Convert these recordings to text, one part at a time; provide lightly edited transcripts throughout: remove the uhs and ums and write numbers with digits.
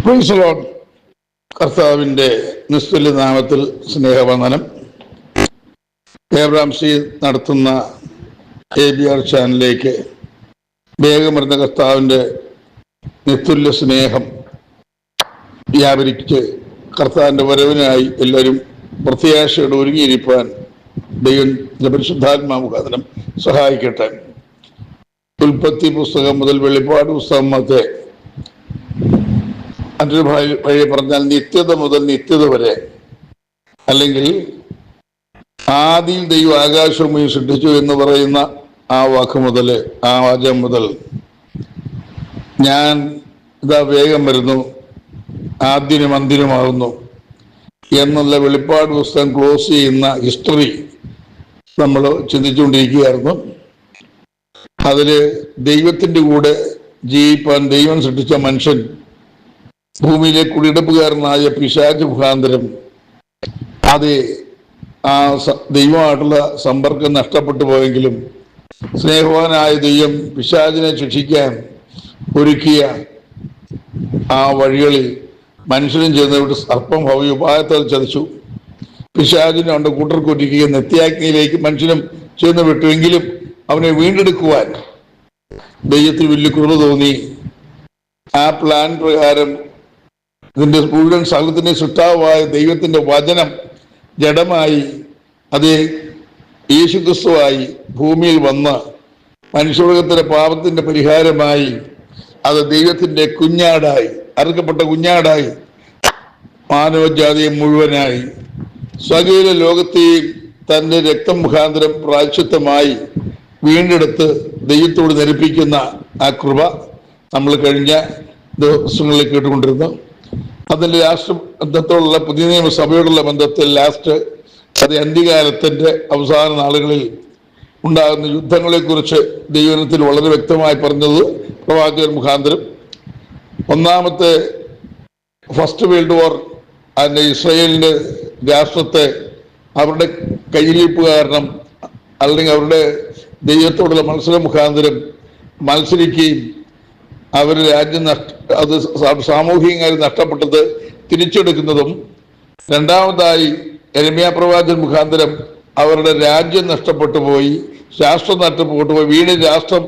Price the Lord. കർത്താവിൻ്റെ നിസ്തുല്യ നാമത്തിൽ സ്നേഹവന്ദനം. ഏബ്രഹാം സി നടത്തുന്ന ABR ചാനലിലേക്ക് വേഗം വരുന്ന കർത്താവിൻ്റെ നിസ്തുല്യ സ്നേഹം വ്യാപരിച്ച് കർത്താവിൻ്റെ വരവിനായി എല്ലാവരും പ്രത്യാശയോടെ ഒരുങ്ങിയിരിക്കാൻ ദൈവം പരിശുദ്ധാത്മാ മുഖാന്തരം സഹായിക്കട്ടെ. ഉൽപ്പത്തി പുസ്തകം മുതൽ വെളിപ്പാട് പുസ്തകം വരെ, മറ്റൊരു വഴി പറഞ്ഞാൽ നിത്യത മുതൽ നിത്യത വരെ, അല്ലെങ്കിൽ ആദിയിൽ ദൈവം ആകാശവും സൃഷ്ടിച്ചു എന്ന് പറയുന്ന ആ വാക്ക് മുതൽ, ആ വാചകം മുതൽ ഞാൻ ഇതാ വേഗം വരുന്നു, ആദ്യനും അന്തിനുമാകുന്നു എന്നുള്ള വെളിപ്പാട് പുസ്തകം ക്ലോസ് ചെയ്യുന്ന ഹിസ്റ്ററി നമ്മൾ ചിന്തിച്ചുകൊണ്ടിരിക്കുകയായിരുന്നു. അതിൽ ദൈവത്തിൻ്റെ കൂടെ ജീവിപ്പാൻ ദൈവം സൃഷ്ടിച്ച മനുഷ്യൻ ഭൂമിയിലെ കുടിയെടുപ്പുകാരനായ പിശാച് മുഖാന്തരം അത് ആ ദൈവമായിട്ടുള്ള സമ്പർക്കം നഷ്ടപ്പെട്ടു പോയെങ്കിലും സ്നേഹവാനായ ദൈവം പിശാചിനെ ശിക്ഷിക്കാൻ ഒരുക്കിയ ആ വഴികളിൽ മനുഷ്യനും ചെന്നുവിട്ട് സർപ്പം ഭവ്യോപായത്താൽ ചതിച്ചു. പിശാചിനെ കൊണ്ട് കൂട്ടർക്കൊരുക്കുകയും നിത്യാഗ്നിയിലേക്ക് മനുഷ്യനും ചെന്ന് വിട്ടുവെങ്കിലും അവനെ വീണ്ടെടുക്കുവാൻ ദൈവത്തിന് വലിയ കൃപ തോന്നി. ആ പ്ലാൻ പ്രകാരം ഇതിൻ്റെ മുഴുവൻ സകലത്തിൻ്റെ സൃഷ്ടാവായ ദൈവത്തിൻ്റെ വചനം ജഡമായി അത് യേശുക്രിസ്തുവായി ഭൂമിയിൽ വന്ന് മനുഷ്യവർഗത്തിൻ്റെ പാപത്തിൻ്റെ പരിഹാരമായി അത് ദൈവത്തിൻ്റെ കുഞ്ഞാടായി, അറുക്കപ്പെട്ട കുഞ്ഞാടായി മാനവജാതിയെ മുഴുവനായി സകല ലോകത്തെയും തൻ്റെ രക്തം മുഖാന്തരം പ്രായശ്ചിത്തമായി വീണ്ടെടുത്ത് ദൈവത്തോട് ധരിപ്പിക്കുന്ന ആ കൃപ നമ്മൾ കഴിഞ്ഞ ദിവസങ്ങളിൽ കേട്ടുകൊണ്ടിരുന്നു. അതിൻ്റെ രാഷ്ട്രബന്ധത്തോടുള്ള പുതിയ നിയമസഭയോടുള്ള ബന്ധത്തിൽ അത് അന്ത്യകാലത്തിൻ്റെ അവസാന നാളുകളിൽ ഉണ്ടാകുന്ന യുദ്ധങ്ങളെക്കുറിച്ച് ദൈവത്തിൽ വളരെ വ്യക്തമായി പറഞ്ഞത് പ്രവാചകൻ മുഖാന്തരം. ഒന്നാമത്തെ ഫസ്റ്റ് വേൾഡ് വാർ അതിൻ്റെ ഇസ്രായേലിൻ്റെ രാഷ്ട്രത്തെ അവരുടെ കയ്യിലിരിപ്പ് കാരണം, അല്ലെങ്കിൽ അവരുടെ ദൈവത്തോടുള്ള മത്സരം മുഖാന്തരം മത്സരിക്കുകയും അവർ രാജ്യം അത് സാമൂഹികമായി നഷ്ടപ്പെട്ടത് തിരിച്ചെടുക്കുന്നതും, രണ്ടാമതായി യെരമ്യാ പ്രവാചകൻ മുഖാന്തരം അവരുടെ രാജ്യം നഷ്ടപ്പെട്ടു പോയി, രാഷ്ട്രം നഷ്ടപ്പെട്ടു പോയി, വീണ്ടും രാഷ്ട്രം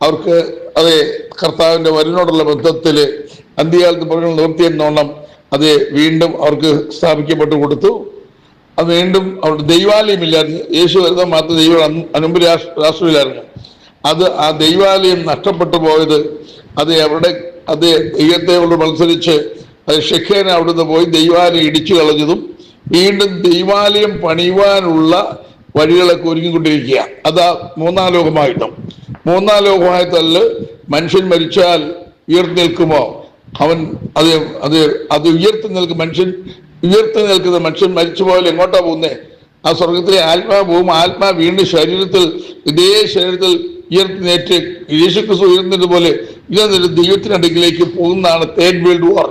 അവർക്ക് അതേ കർത്താവിൻ്റെ വരവിനോടുള്ള ബന്ധത്തിൽ അന്ത്യകാലത്ത് പറഞ്ഞു നിവൃത്തിയെന്നോണം അത് വീണ്ടും അവർക്ക് സ്ഥാപിക്കപ്പെട്ടു കൊടുത്തു. അത് വീണ്ടും അവരുടെ ദൈവാലയമില്ലായിരുന്നു. യേശു വരുന്ന മാത്രം ദൈവം അനുമ്പ് രാഷ്ട്രമില്ലായിരുന്നു. ആ ദൈവാലയം നഷ്ടപ്പെട്ടു പോയത് അത് ദൈവത്തെ മത്സരിച്ച് അത് ഷെഖേന അവിടുന്ന് പോയി ദൈവാലയം ഇടിച്ചു കളഞ്ഞതും വീണ്ടും ദൈവാലയം പണിയുവാനുള്ള വഴികളൊക്കെ ഒരുങ്ങിക്കൊണ്ടിരിക്കുക. അതാ മൂന്നാം ലോകമായുദ്ധം. മൂന്നാം ലോകമായുദ്ധത്തിൽ മനുഷ്യൻ മരിച്ചാൽ ഉയർത്തി നിൽക്കുമോ? അത് ഉയർത്തി നിൽക്കും. ഉയർത്തി നിൽക്കുന്ന മനുഷ്യൻ മരിച്ചു പോയാൽ എങ്ങോട്ടാ പോകുന്നേ? ആ സ്വർഗത്തിലെ ആത്മാവ് പോകും. ആത്മാ വീണ്ടും ഇതേ ശരീരത്തിൽ ഉയർത്തിനേറ്റ് യേശുക്രിസ്തു ഉയർന്നതുപോലെ ദൈവത്തിനടുക്കിലേക്ക് പോകുന്നതാണ് തേർഡ് വേൾഡ് വാർ.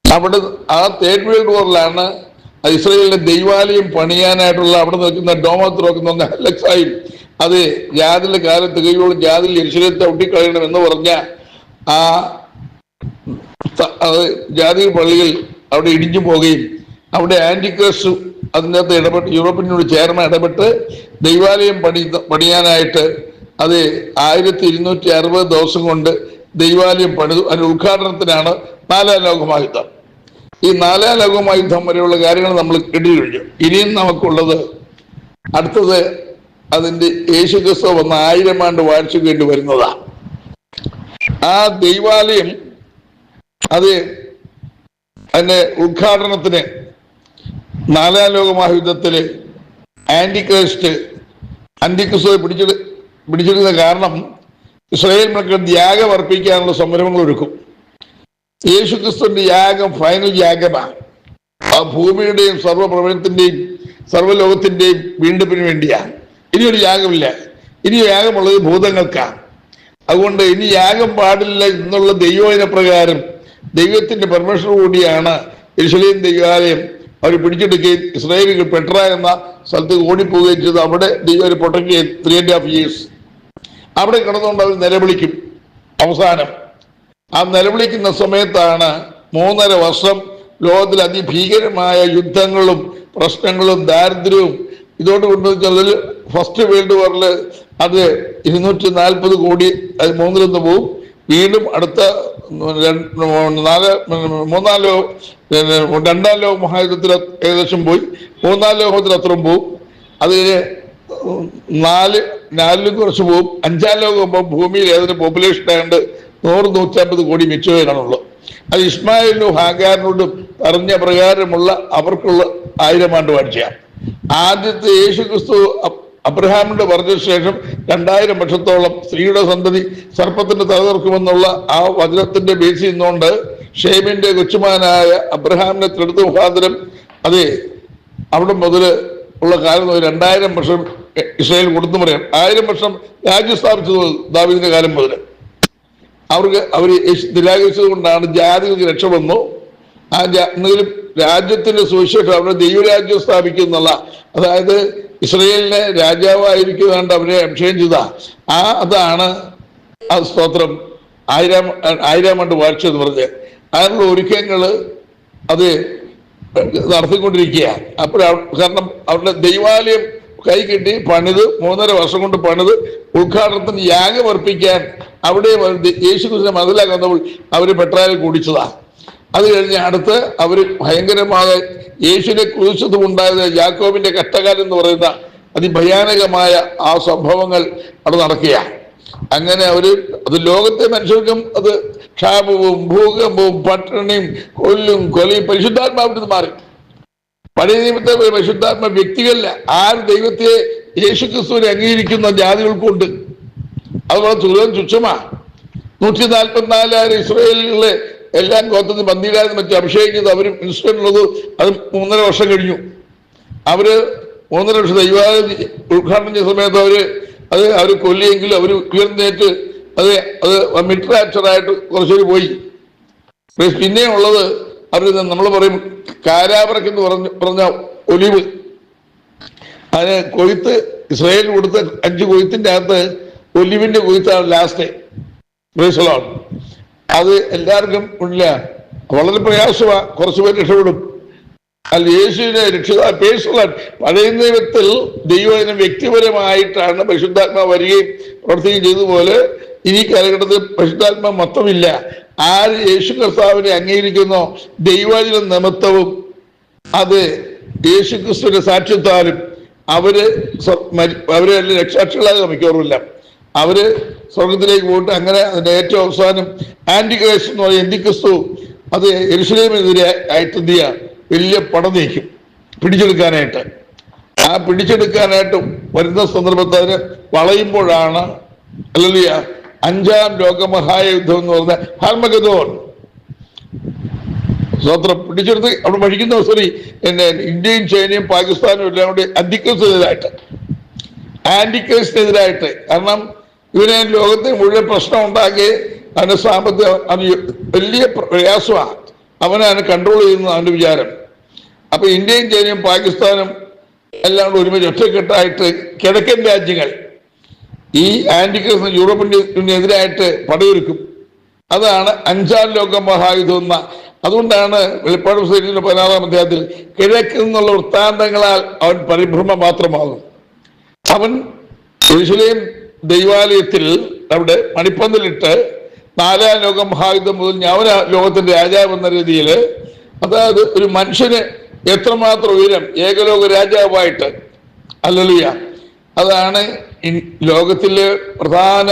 അവിടെ ആ തേർഡ് വേൾഡ് വാറിലാണ് ഇസ്രായേലിന്റെ ദൈവാലയം പണിയാനായിട്ടുള്ള അവിടെ നിൽക്കുന്ന ഡോമത്രോക്കുന്ന ഹലക്സായും അത് ജാതിയുടെ കാലത്ത് കഴിയോളം ജാതിയിൽ യെരൂശലേത്തെ ഒട്ടിക്കളയണം എന്ന് പറഞ്ഞ ആ ജാതി പള്ളികൾ അവിടെ ഇടിഞ്ഞു പോവുകയും അവിടെ ആന്റിക്രിസ്റ്റ് അതിനകത്ത് ഇടപെട്ട് യൂറോപ്പിനോട് ചേർന്ന് ഇടപെട്ട് ദൈവാലയം പണിയാനായിട്ട് അത് 1260 ദിവസം കൊണ്ട് ദൈവാലയം പണിതു. അതിന്റെ ഉദ്ഘാടനത്തിനാണ് നാലാം ലോകമഹായുദ്ധം. ഈ നാലാം ലോകമഹായുദ്ധം വരെയുള്ള കാര്യങ്ങൾ നമ്മൾ കേട്ടു കഴിഞ്ഞു. ഇനിയും നമുക്കുള്ളത് അടുത്തത് അതിൻ്റെ യേശുക്രിസ്തു വന്ന 1000 ആണ്ട് വാഴ്ച വേണ്ടി വരുന്നതാണ്. ആ ദൈവാലയം അതിന്റെ ഉദ്ഘാടനത്തിന് നാലാം ലോകമഹായുദ്ധത്തില് ആന്റിക്രിസ്തുവെ പിടിച്ചെടുക്കുന്ന കാരണം ഇസ്രായേൽ മക്കൾ യാഗം അർപ്പിക്കാനുള്ള സംരംഭങ്ങൾ ഒരുക്കും. യേശുക്രിസ്തുവിന്റെ യാഗം ഫൈനൽ യാഗമാണ്. ആ ഭൂമിയുടെയും സർവ്വപ്രപഞ്ചത്തിന്റെയും സർവ്വലോകത്തിന്റെയും വീണ്ടെടുപ്പിന് വേണ്ടിയാണ്. ഇനിയൊരു യാഗമില്ല. ഇനി യാഗമുള്ളത് ഭൂതങ്ങൾക്കാണ്. അതുകൊണ്ട് ഇനി യാഗം പാടില്ല എന്നുള്ള ദൈവവചന പ്രകാരം ദൈവത്തിന്റെ പെർമിഷൻ കൂടിയാണ് യെരൂശലേം ദൈവാലയം അവർ പിടിച്ചെടുക്കുകയും ഇസ്രായേലികൾ പെട്ര എന്ന സ്ഥലത്ത് ഓടിപ്പോവുകയും ചെയ്ത് അവിടെ ദൈവം പ്രൊട്ടക്ട് 3.5 years അവിടെ കിടന്നുകൊണ്ട് അവർ നിലവിളിക്കും. അവസാനം ആ നിലവിളിക്കുന്ന സമയത്താണ് 3.5 വർഷം ലോകത്തിൽ അതിഭീകരമായ യുദ്ധങ്ങളും പ്രശ്നങ്ങളും ദാരിദ്ര്യവും ഇതോട് കൊണ്ടുവച്ചാൽ ഫസ്റ്റ് വേൾഡ് വാറിൽ അത് 240 കോടി അത് 3-1 പോവും. വീണ്ടും അടുത്ത 2ാം ലോക മഹായുദ്ധത്തിൽ ഏകദേശം പോയി. 3ാം ലോകത്തിൽ അത്രയും പോവും. അതിന് 4 കുറച്ച് പോവും. 5ാം ലോകം ഭൂമിയിൽ ഏതൊരു പോപ്പുലേഷൻ ആയതുകൊണ്ട് 100-150 കോടി മിച്ചമേ കാണുള്ളൂ. അത് ഇസ്മായിലിനും ഹാഗാറിനോടും പറഞ്ഞ പ്രകാരമുള്ള അവർക്കുള്ള 1000 ആണ്ട് വാഴ്ചയാണ്. ആദ്യത്തെ യേശു ക്രിസ്തു അബ്രഹാമിന്റെ പറഞ്ഞ ശേഷം 2000 വർഷത്തോളം സ്ത്രീയുടെ സന്തതി സർപ്പത്തിന്റെ തലതർക്കുമെന്നുള്ള ആ വചനത്തിന്റെ ബേസിൽ നിന്നുകൊണ്ട് ഷേമിന്റെ കൊച്ചുമാനായ അബ്രഹാമിനെ തെടുത്ത മുഖാന്തരം അതെ അവിടെ മുതൽ ഉള്ള കാലം 2000 വർഷം ഇസ്രായേൽ കൊടുത്തു പറയാം. 1000 വർഷം രാജ്യം സ്ഥാപിച്ചത് ദാവീദിന്റെ കാലം മുതൽ അവർ നിരാകരിച്ചത് കൊണ്ടാണ് ജാതികൾക്ക് രക്ഷ വന്നു. എന്തെങ്കിലും രാജ്യത്തിന്റെ സുവിശേഷം അവരുടെ ദൈവരാജ്യം സ്ഥാപിക്കുന്നുള്ള, അതായത് ഇസ്രയേലിനെ രാജാവായിരിക്കുന്നതാണ്ട് അവരെ അഭിഷേകം ചെയ്ത അതാണ് ആ സ്തോത്രം 1000 ആണ്ട് വാഴ്ച എന്ന് പറഞ്ഞ് അതിനുള്ള ഒരുക്കങ്ങള് അത് നടത്തിക്കൊണ്ടിരിക്കുക. കാരണം അവരുടെ ദൈവാലയം കൈ കിട്ടി പണിത് 3.5 വർഷം കൊണ്ട് പണിത് ഉദ്ഘാടനത്തിന് യാഗം അർപ്പിക്കാൻ അവിടെ യേശുക്രിസ്തുവിനെ മതിലാക്കുന്നപ്പോൾ അവര് പെട്രാലിൽ കുടിച്ചതാ. അത് കഴിഞ്ഞ് അടുത്ത് അവര് ഭയങ്കരമായ യേശുവിനെ ക്രൂശിച്ചതും ഉണ്ടായത് യാക്കോബിന്റെ കഷ്ടകാലം എന്ന് പറയുന്ന അതിഭയാനകമായ ആ സംഭവങ്ങൾ അവിടെ നടക്കുക. അങ്ങനെ അത് ലോകത്തെ മനുഷ്യർക്കും അത് ക്ഷാമവും ഭൂകമ്പവും പട്ടിണിയും കൊലയും പരിശുദ്ധാത്മാവിന് മാറി. പഴയ നിയമത്തെ പരിശുദ്ധാത്മ വ്യക്തികളിൽ ആര് ദൈവത്തെ യേശുക്രിസ്തുവിനെ അംഗീകരിക്കുന്ന ജാതികൾക്കുണ്ട്. അത് വളരെ തുച്ഛമാണ്. 144,000 ഇസ്രായേലിലെ എല്ലാം ഗോത്രത്തിൽ ബന്ദിയിലായിരുന്നു മറ്റും അഭിഷേകിച്ചത് അവരും മിനിസ്റ്ററിനുള്ളത്. അത് 3.5 വർഷം കഴിഞ്ഞു. അവര് 3.5 വർഷം ദൈവാലയം ഉദ്ഘാടനം ചെയ്ത സമയത്ത് അവർ കൊല്ലിയെങ്കിലും അവർ ഉയർന്നേറ്റ് അത് മിഡ് റാപ്ചറായിട്ട് കുറച്ചുപേര് പോയി. പിന്നെയും ഉള്ളത് നമ്മൾ പറയും കാരാവറക്കെന്ന് പറഞ്ഞ ഒലിവ്. അതിന് കൊയ്ത്ത് ഇസ്രായേലിന് കൊടുത്ത 5 കൊയ്ത്തിന്റെ അകത്ത് ഒലിവിന്റെ കൊയ്ത്താണ് ലാസ്റ്റ്. അത് എല്ലാവർക്കും ഇല്ല, വളരെ പ്രയാസമാണ്. കുറച്ചുപേർ രക്ഷപ്പെടും. അല്ല യേശുവിനെ പേഴ്സണൽ പഴയ നിയമത്തിൽ ദൈവം വ്യക്തിപരമായിട്ടാണ് പരിശുദ്ധാത്മാവ് വരികയും പ്രവർത്തിക്കുകയും ചെയ്തതുപോലെ ഇനി കാലഘട്ടത്തിൽ പരിശുദ്ധാത്മാ മൊത്തമില്ല. ആര് യേശു കർത്താവിനെ അംഗീകരിക്കുന്നോ ദൈവവചന നിമിത്തവും അത് യേശു ക്രിസ്തുവിന്റെ സാക്ഷ്യത്താലും അവര് രക്ഷാക്ഷികളാകുക മിക്കവാറുമില്ല. അവര് സ്വർഗത്തിലേക്ക് പോയിട്ട് അങ്ങനെ അതിന്റെ ഏറ്റവും അവസാനം ആന്റിക്രൈസ്റ്റ് എന്ന് പറയുന്ന എന്തിക്രിസ്തു അത് യെരൂശലേമിനെതിരെ ആയിട്ട് എന്ത് ചെയ്യുക, വലിയ പട നീക്കും പിടിച്ചെടുക്കാനായിട്ട്. ആ പിടിച്ചെടുക്കാനായിട്ട് വരുന്ന സന്ദർഭത്തിൽ അതിന് വളയുമ്പോഴാണ് അല്ലല്ലിയ 5ാം ലോകമഹായുദ്ധം എന്ന് പറഞ്ഞ ഹർമഗദോൻ സ്വത്രം പിടിച്ചെടുത്ത് അവിടെ പഠിക്കുന്ന ഇന്ത്യയും ചൈനയും പാകിസ്ഥാനും എല്ലാം കൂടി ആന്റിക്രൈസ്റ്റിനെതിരായിട്ട്. കാരണം ഇവനെ ലോകത്തെ മുഴുവൻ പ്രശ്നം ഉണ്ടാക്കി അവന്റെ സാമ്പത്തിക വലിയ പ്രയാസമാണ്. അവനെ കൺട്രോൾ ചെയ്യുന്ന അവന്റെ വിചാരം. അപ്പൊ ഇന്ത്യയും ചൈനയും പാകിസ്ഥാനും എല്ലാം കൂടെ ഒരുമിച്ച് ഒറ്റക്കെട്ടായിട്ട് കിഴക്കൻ രാജ്യങ്ങൾ ഈ ആന്റിക്രൈസ്റ്റ് യൂറോപ്പിനെതിരായിട്ട് പടയൊരുക്കും. അതാണ് 5ാം ലോക മഹായുദ്ധം എന്ന. അതുകൊണ്ടാണ് വെളിപ്പാട് പുസ്തകത്തിന്റെ 16-ാം അധ്യായത്തിൽ കിഴക്കിൽ നിന്നുള്ള വൃത്താന്തങ്ങളാൽ അവൻ പരിഭ്രമം മാത്രമാകും. അവൻ യെരൂശലേം ദൈവാലയത്തിൽ അവിടെ മണിപ്പന്തലിട്ട് 4ാം ലോക മഹായുദ്ധം മുതൽ ഞാൻ ലോകത്തിന്റെ രാജാവ് എന്ന രീതിയിൽ, അതായത് ഒരു മനുഷ്യന് എത്രമാത്രം ഉയരം ഏകലോക രാജാവായിട്ട്. ഹല്ലേലൂയ. അതാണ് ലോകത്തിലെ പ്രധാന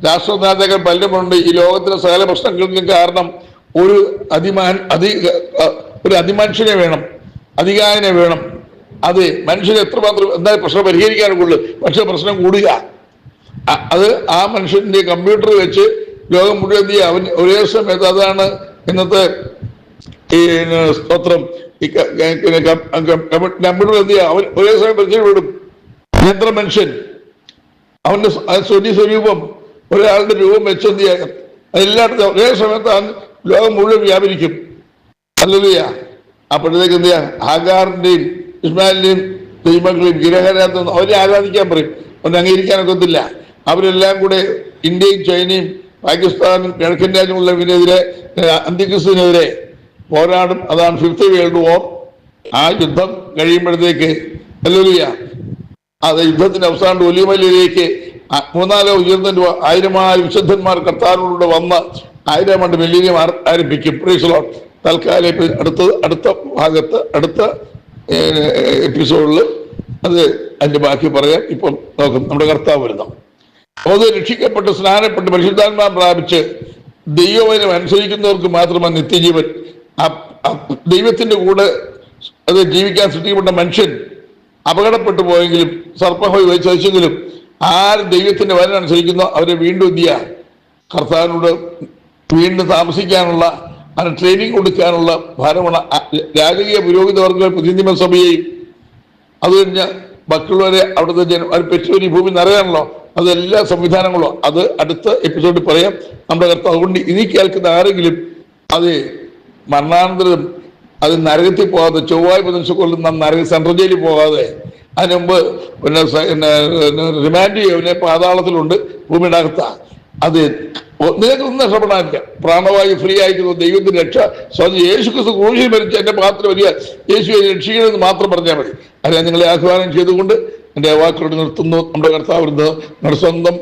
രാഷ്ട്ര നേതാക്കൾ പലരുമുണ്ട്. ഈ ലോകത്തിലെ സകല പ്രശ്നങ്ങൾക്കും കാരണം ഒരു അതിമനുഷ്യനെ വേണം, അധികാരനെ വേണം. അത് മനുഷ്യന് എത്രമാത്രം എന്തായാലും പ്രശ്നം പരിഹരിക്കാനൊക്കെ, പക്ഷെ പ്രശ്നം കൂടുക. അത് ആ മനുഷ്യന്റെ കമ്പ്യൂട്ടർ വെച്ച് ലോകം മുഴുവൻ അവൻ ഒരേ സമയത്ത്. അതാണ് ഇന്നത്തെ ഈ സ്തോത്രം. കമ്പ്യൂട്ടർ എന്ത് ചെയ്യുക, അവൻ ഒരേ സമയം പരിചയപ്പെടും. യന്ത്ര മനുഷ്യൻ അവന്റെ സ്വരൂപം ഒരാളുടെ രൂപം വെച്ച് എന്ത് ചെയ്യാം, അതെല്ലായിടത്തും ഒരേ സമയത്ത് ലോകം മുഴുവൻ വ്യാപരിക്കും. ഹല്ലേലൂയ. അപ്പോഴത്തേക്ക് എന്ത് ചെയ്യാം, ഹാഗാറിന്റെയും ഇസ്മായിലിന്റെയും ദൈവങ്ങളെയും ഗിരഹരാത്തൊന്നും അവരെ ആരാധിക്കാൻ പറയും, അവനെ അംഗീകരിക്കാനൊക്കെ ഒത്തില്ല. അവരെല്ലാം കൂടെ ഇന്ത്യയും ചൈനയും പാകിസ്ഥാനും കിഴക്കൻ രാജ്യമുള്ളതിനെതിരെ അന്തിക്രിസ്തുവിനെതിരെ പോരാടും. അതാണ് 5th വേൾഡ് വാർ. ആ യുദ്ധം കഴിയുമ്പോഴത്തേക്ക് ഹല്ലേലൂയ, അത് യുദ്ധത്തിന്റെ അവസാനം ഒലിവമലയിലേക്ക് 3-4 ഉയർന്ന 1000 വിശുദ്ധന്മാർ കർത്താവിനോട് വന്ന് 1000 ആണ്ട് വെല്ലിനെ ആരംഭിക്കും. Price the Lord. തൽക്കാലം അടുത്ത ഭാഗത്ത് അടുത്ത എപ്പിസോഡിൽ അത് അതിന്റെ ബാക്കി പറയാം. ഇപ്പം നോക്കും നമ്മുടെ കർത്താവ് വരുന്നു. അത് രക്ഷിക്കപ്പെട്ട് സ്നാനപ്പെട്ട് പരിശുദ്ധാത്മാവ് പ്രാപിച്ച് ദൈവവചനം അനുസരിക്കുന്നവർക്ക് മാത്രമാണ് നിത്യജീവൻ. ദൈവത്തിന്റെ കൂടെ അത് ജീവിക്കാൻ സൃഷ്ടിക്കപ്പെട്ട മനുഷ്യൻ അപകടപ്പെട്ടു പോയെങ്കിലും സർപ്പഹോയി വഹിച്ചെങ്കിലും ആര് ദൈവത്തിന്റെ വചനം അനുസരിക്കുന്നോ അവരെ വീണ്ടും എന്ത് ചെയ്യുക, കർത്താവിനോട് വീണ്ടും താമസിക്കാനുള്ള അതിന് ട്രെയിനിങ് കൊടുക്കാനുള്ള ഭാരമാണ് രാജകീയ പുരോഹിതവർഗ പ്രതിനിധി സഭയെയും അത് കഴിഞ്ഞ മക്കളുവരെ അവിടുത്തെ പെറ്റുവരി ഭൂമി നിറയാണല്ലോ. അതെല്ലാ സംവിധാനങ്ങളും അത് അടുത്ത എപ്പിസോഡിൽ പറയാം നമ്മുടെ കർത്താവ്. അതുകൊണ്ട് ഇനി കേൾക്കുന്ന ആരെങ്കിലും അത് മരണാനന്തരം അത് നരകത്തിൽ പോകാതെ ചൊവ്വായി ബുധനാഴ്ച കൊല്ലുന്ന നരക സെൻട്രൽ ജയിലിൽ പോകാതെ അതിന് മുമ്പ് റിമാൻഡ് ചെയ്യുന്ന പാതാളത്തിലുണ്ട് ഭൂമിയുടെ അകത്ത. അത് നിങ്ങൾക്കൊന്നും നഷ്ടപ്പെടാനില്ല. പ്രാണവായു ഫ്രീ ആയിട്ട് ദൈവത്തിന്റെ രക്ഷ യേശു ക്രിസ്തു ക്രൂശിൽ മരിച്ച എന്റെ പാത്രം വരിക, യേശുവെ രക്ഷിക്കണമെന്ന് മാത്രം പറഞ്ഞാൽ മതി. അതിനെ നിങ്ങളെ ആഹ്വാനം ചെയ്തുകൊണ്ട് എൻ്റെ വാക്കുകളോട് നിർത്തുന്നു. നമ്മുടെ കർത്താവ് നമ്മുടെ സ്വന്തം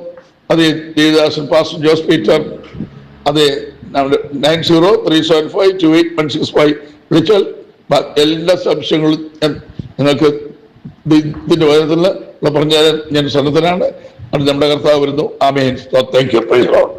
അതേ ദേവദാസൻ പാസ്റ്റർ ജോസ് പീറ്റർ, അതെ 9037528165 വിളിച്ചാൽ എല്ലാ സംശയങ്ങളും നിങ്ങൾക്ക് ഇതിന്റെ വചനത്തിൽ പറഞ്ഞാൽ ഞാൻ സന്നദ്ധനാണ്. അത് നമ്മുടെ കർത്താവ് വരുന്നു. ആമേൻ. Thank you. Praise the Lord.